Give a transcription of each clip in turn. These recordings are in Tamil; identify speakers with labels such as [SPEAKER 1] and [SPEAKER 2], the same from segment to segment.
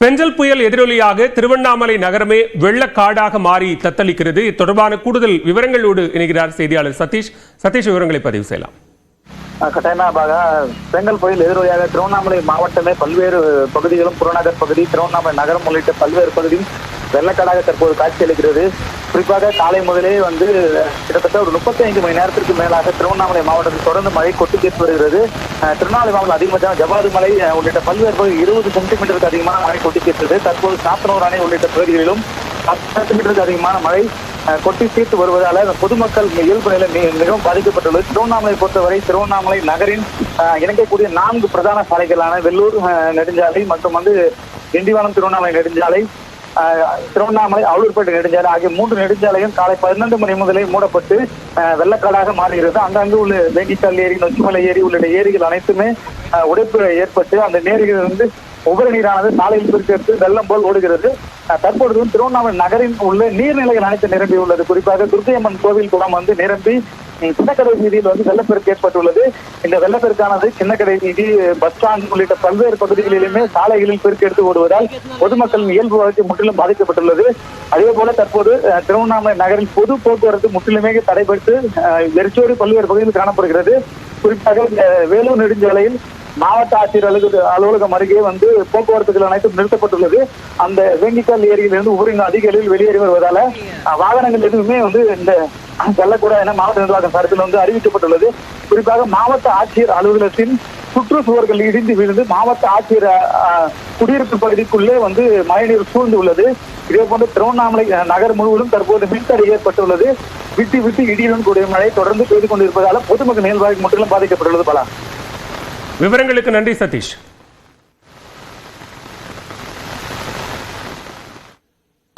[SPEAKER 1] பெஞ்சல் புயல் எதிரொலியாக திருவண்ணாமலை நகரமே வெள்ளக்காடாக மாறி தத்தளிக்கிறது. தொடர்பான கூடுதல் விவரங்களோடு இணைகிறார் செய்தியாளர் சதீஷ். விவரங்களை பதிவு செய்யலாம்.
[SPEAKER 2] கட்டாயமாக பெங்கல் புயல் எதிரொலியாக திருவண்ணாமலை மாவட்டமே பல்வேறு பகுதிகளும் புறநகர் பகுதி, திருவண்ணாமலை நகரம் உள்ளிட்ட பல்வேறு பகுதியும் வெள்ளக்காடாக தற்போது காட்சியளிக்கிறது. குறிப்பாக காலை முதலே கிட்டத்தட்ட ஒரு 35 மணி நேரத்திற்கு மேலாக திருவண்ணாமலை மாவட்டத்தில் தொடர்ந்து மழை கொட்டி தீர்த்து வருகிறது. திருவண்ணாமலை மாவட்டம் அதிகபட்சம் ஜவ்வாது மலை உள்ளிட்ட பல்வேறு பகுதி 20 சென்டிமீட்டருக்கு அதிகமான மழை கொட்டி தீர்த்தது. தற்போது சாத்தனூர் அணை உள்ளிட்ட பகுதிகளிலும் 10 சென்டிமீட்டருக்கு அதிகமான மழை கொட்டி தீர்த்து வருவதால் பொதுமக்கள் இயல்பு நிலை மிகவும் பாதிக்கப்பட்டுள்ளது. திருவண்ணாமலை பொறுத்தவரை திருவண்ணாமலை நகரின் இணைக்கக்கூடிய 4 பிரதான சாலைகளான வெள்ளூர் நெடுஞ்சாலை மற்றும் திண்டிவனம் திருவண்ணாமலை நெடுஞ்சாலை, திருவண்ணாமலை அவலூர்பேட்டை நெடுஞ்சாலை ஆகிய 3 நெடுஞ்சாலையும் காலை 12 மணி முதலே மூடப்பட்டு வெள்ளக்காடாக மாறுகிறது. அங்கங்கு உள்ள வேங்கிக்கால் ஏரி, நொச்சிமலை ஏரி உள்ளிட்ட ஏரிகள் அனைத்துமே உடைப்பு ஏற்பட்டு அந்த நேரிலிருந்து உபரி நீரானது சாலையில் பிரித்தெடுத்து வெள்ளம் போல் ஓடுகிறது. தற்பொழுதும் திருவண்ணாமலை நகரின் உள்ள நீர்நிலைகள் அனைத்து நிரம்பி உள்ளது. குறிப்பாக துர்க்கையம்மன் கோவில் குளம் நிரம்பி சின்னக்கடை வீதியில் வெள்ளப்பெருக்கு ஏற்பட்டுள்ளது. இந்த வெள்ளப்பெருக்கானது சின்னக்கடை வீதி, பஸ் ஸ்டாண்ட் உள்ளிட்ட பல்வேறு பகுதிகளிலுமே சாலைகளில் பெருக்கு எடுத்து ஓடுவதால் பொதுமக்களின் இயல்பு வாழ்க்கை முற்றிலும் பாதிக்கப்பட்டுள்ளது. அதே போல தற்போது திருவண்ணாமலை நகரில் பொது போக்குவரத்து முற்றிலுமே தடைபட்டு வெறிச்சோடி பல்வேறு பகுதிகளில் காணப்படுகிறது. குறிப்பாக வேலூர் நெடுஞ்சாலையில் மாவட்ட ஆட்சியர் அலுவலகம் அருகே போக்குவரத்துகள் அனைத்தும் நிறுத்தப்பட்டுள்ளது. அந்த வேங்கிக்கால் ஏரியிலிருந்து உபரி அதிக அளவில் வெளியேறி வருவதால வாகனங்கள் எதுவுமே இந்த செல்லக்கூடாது என மாவட்ட நிர்வாகம் சார்பில் அறிவிக்கப்பட்டுள்ளது. குறிப்பாக மாவட்ட ஆட்சியர் அலுவலகத்தின் சுற்றுச்சுவர்கள் இடிந்து விழுந்து மாவட்ட ஆட்சியர் குடியிருப்பு பகுதிக்குள்ளே மழைநீர் சூழ்ந்து உள்ளது. இதே போன்று திருவண்ணாமலை நகர் முழுவதும் தற்போது மின்தடை ஏற்பட்டுள்ளது. விட்டு விட்டு இடியுடன் கூடிய மழை தொடர்ந்து பெய்து கொண்டிருப்பதால் பொதுமக்கள் இயல்பாக முற்றிலும் பாதிக்கப்பட்டுள்ளது. பல
[SPEAKER 1] விவரங்களுக்கு நன்றி சதீஷ்.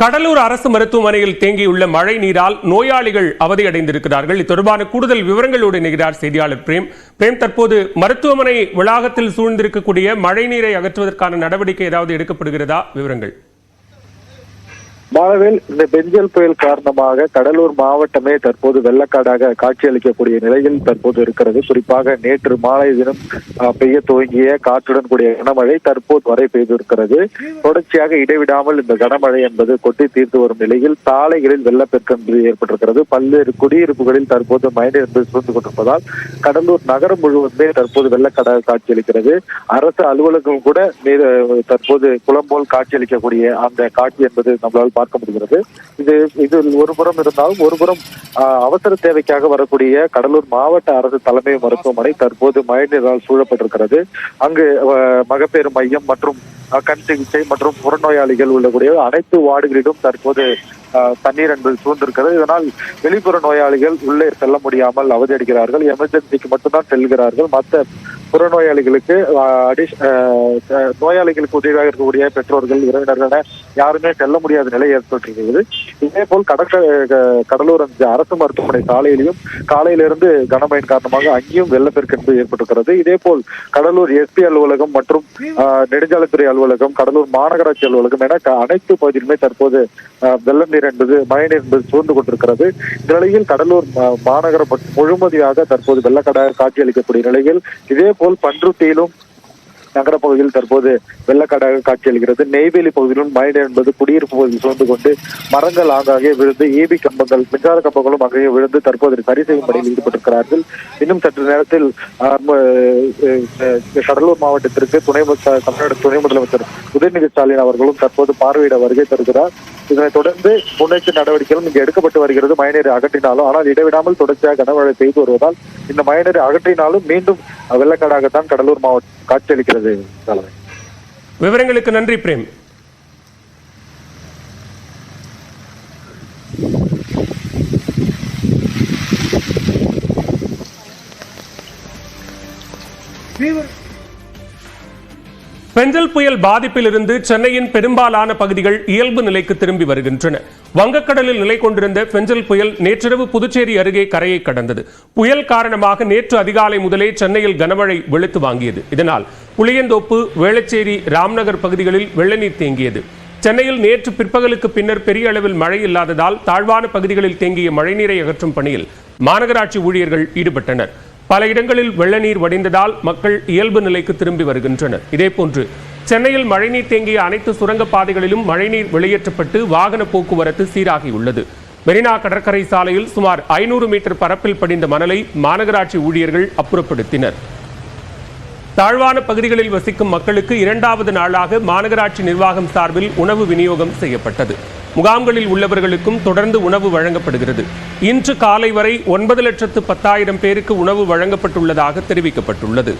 [SPEAKER 1] கடலூர் அரசு மருத்துவமனையில் தேங்கியுள்ள மழை நீரால் நோயாளிகள் அவதியடைந்திருக்கிறார்கள். இது தொடர்பான கூடுதல் விவரங்களோடு இணைகிறார் செய்தியாளர் பிரேம். தற்போது மருத்துவமனை வளாகத்தில் சூழ்ந்திருக்கக்கூடிய மழை நீரை அகற்றுவதற்கான நடவடிக்கை ஏதாவது எடுக்கப்படுகிறதா? விவரங்கள்.
[SPEAKER 3] மாலவேல், இந்த பெஞ்சல் புயல் காரணமாக கடலூர் மாவட்டமே தற்போது வெள்ளக்காடாக காட்சியளிக்கக்கூடிய நிலையில் தற்போது இருக்கிறது. குறிப்பாக நேற்று மாலை தினம் பெய்ய துவங்கிய காற்றுடன் கூடிய கனமழை தற்போது வரை பெய்திருக்கிறது. தொடர்ச்சியாக இடைவிடாமல் இந்த கனமழை என்பது கொட்டி தீர்த்து வரும் நிலையில் சாலைகளில் வெள்ளப்பெருக்கு என்பது ஏற்பட்டிருக்கிறது. பல்வேறு குடியிருப்புகளில் தற்போது மழைநீர் என்பது சூழ்ந்து கொண்டிருப்பதால் கடலூர் நகரம் முழுவதுமே தற்போது வெள்ளக்காடாக காட்சியளிக்கிறது. அரசு அலுவலகம் கூட தற்போது குளம் போல் காட்சியளிக்கக்கூடிய அந்த காட்சி என்பது நம்மளால் பார்க்க முடிகிறது. இது ஒருபுறம் இருந்தாலும் ஒருபுறம் அவசர தேவைக்காக வரக்கூடிய கடலூர் மாவட்ட அரசு தலைமை மருத்துவமனை தற்போது மழைநீரால் சூழப்பட்டிருக்கிறது. அங்கு மகப்பேறு மையம் மற்றும் கண் சிகிச்சை மற்றும் புறநோயாளிகள் உள்ளக்கூடிய அனைத்து வார்டுகளிலும் தற்போது தண்ணீர் என்பது சூழ்ந்திருக்கிறது. இதனால் வெளிப்புற நோயாளிகள் உள்ளே செல்ல முடியாமல் அவதியடைகிறார்கள். எமர்ஜென்சிக்கு மட்டும்தான் செல்கிறார்கள். மற்ற புறநோயாளிகளுக்கு நோயாளிகளுக்கு உதவியாக இருக்கக்கூடிய பெற்றோர்கள், உறவினர்கள் யாருமே செல்ல முடியாத நிலை ஏற்பட்டிருக்கிறது. இதே போல் கடலூர் அரசு மருத்துவமனை சாலையிலையும் காலையிலிருந்து கனமழையின் காரணமாக அங்கேயும் வெள்ளப்பெருக்கு என்பது ஏற்பட்டிருக்கிறது. இதே போல் கடலூர் எஸ்பி அலுவலகம் மற்றும் நெடுஞ்சாலைத்துறை அலுவலகம், கடலூர் மாநகராட்சி அலுவலகம் என அனைத்து பகுதியிலுமே தற்போது வெள்ள நீர் என்பது மழைநீர் என்பது சூழ்ந்து கொண்டிருக்கிறது. இந்த நிலையில் கடலூர் மாநகரம் முழுமதியாக தற்போது வெள்ளக்காடாக காட்சியளிக்கக்கூடிய நிலையில் இதே போல் பன்ருட்டியிலும் நகர பகுதியில் தற்போது வெள்ளக்காடாக காட்சியளிக்கிறது. நெய்வேலி பகுதியிலும் மழைநீர் என்பது குடியிருப்பு பகுதியில் சூழ்ந்து கொண்டு மரங்கள் ஆங்காங்கே விழுந்து ஏபி கம்பங்கள், மின்சார கம்பங்களும் அங்கே விழுந்து தற்போது சரி செய்யும் பணியில் ஈடுபட்டிருக்கிறார்கள். இன்னும் சற்று நேரத்தில் கடலூர் மாவட்டத்திற்கு தமிழ்நாடு துணை முதலமைச்சர் உதயநிதி ஸ்டாலின் அவர்களும் தற்போது பார்வையிட வருகை தருகிறார். இதனைத் தொடர்ந்து முன்னெச்சரிக்கை நடவடிக்கைகளும் இங்கு எடுக்கப்பட்டு வருகிறது. மழைநீரை அகற்றினாலும் ஆனால் இடைவிடாமல் தொடர்ச்சியாக கனமழை பெய்து வருவதால் இந்த மழைநீரை அகற்றினாலும் மீண்டும் வெள்ளக்காடாகத்தான் கடலூர் மாவட்டம் காட்சியளிக்கிறது.
[SPEAKER 1] விவரங்களுக்கு நன்றி பிரேம். பெஞ்சல் புயல் பாதிப்பிலிருந்து சென்னையின் பெரும்பாலான பகுதிகள் இயல்பு நிலைக்கு திரும்பி வருகின்றன. வங்கக்கடலில் நிலை கொண்டிருந்த பெஞ்சல் புயல் நேற்றிரவு புதுச்சேரி அருகே கரையை கடந்தது. புயல் காரணமாக நேற்று அதிகாலை முதலே சென்னையில் கனமழை வெளுத்து வாங்கியது. இதனால் புளியந்தோப்பு, வேளச்சேரி, ராம்நகர் பகுதிகளில் வெள்ள நீர் தேங்கியது. சென்னையில் நேற்று பிற்பகலுக்கு பின்னர் பெரிய அளவில் மழை இல்லாததால் தாழ்வான பகுதிகளில் தேங்கிய மழைநீரை அகற்றும் பணியில் மாநகராட்சி ஊழியர்கள் ஈடுபட்டனர். பல இடங்களில் வெள்ள நீர் வடிந்ததால் மக்கள் இயல்பு நிலைக்கு திரும்பி வருகின்றனர். இதேபோன்று சென்னையில் மழைநீர் தேங்கிய அனைத்து சுரங்கப்பாதைகளிலும் மழைநீர் வெளியேற்றப்பட்டு வாகன போக்குவரத்து சீராகியுள்ளது. மெரினா கடற்கரை சாலையில் சுமார் 500 மீட்டர் பரப்பில் படிந்த மணலை மாநகராட்சி ஊழியர்கள் அப்புறப்படுத்தினர். தாழ்வான பகுதிகளில் வசிக்கும் மக்களுக்கு 2வது நாளாக மாநகராட்சி நிர்வாகம் சார்பில் உணவு விநியோகம் செய்யப்பட்டது. முகாம்களில் உள்ளவர்களுக்கும் தொடர்ந்து உணவு வழங்கப்படுகிறது. இன்று காலை வரை 9,10,10,000 பேருக்கு உணவு வழங்கப்பட்டுள்ளதாக தெரிவிக்கப்பட்டுள்ளது.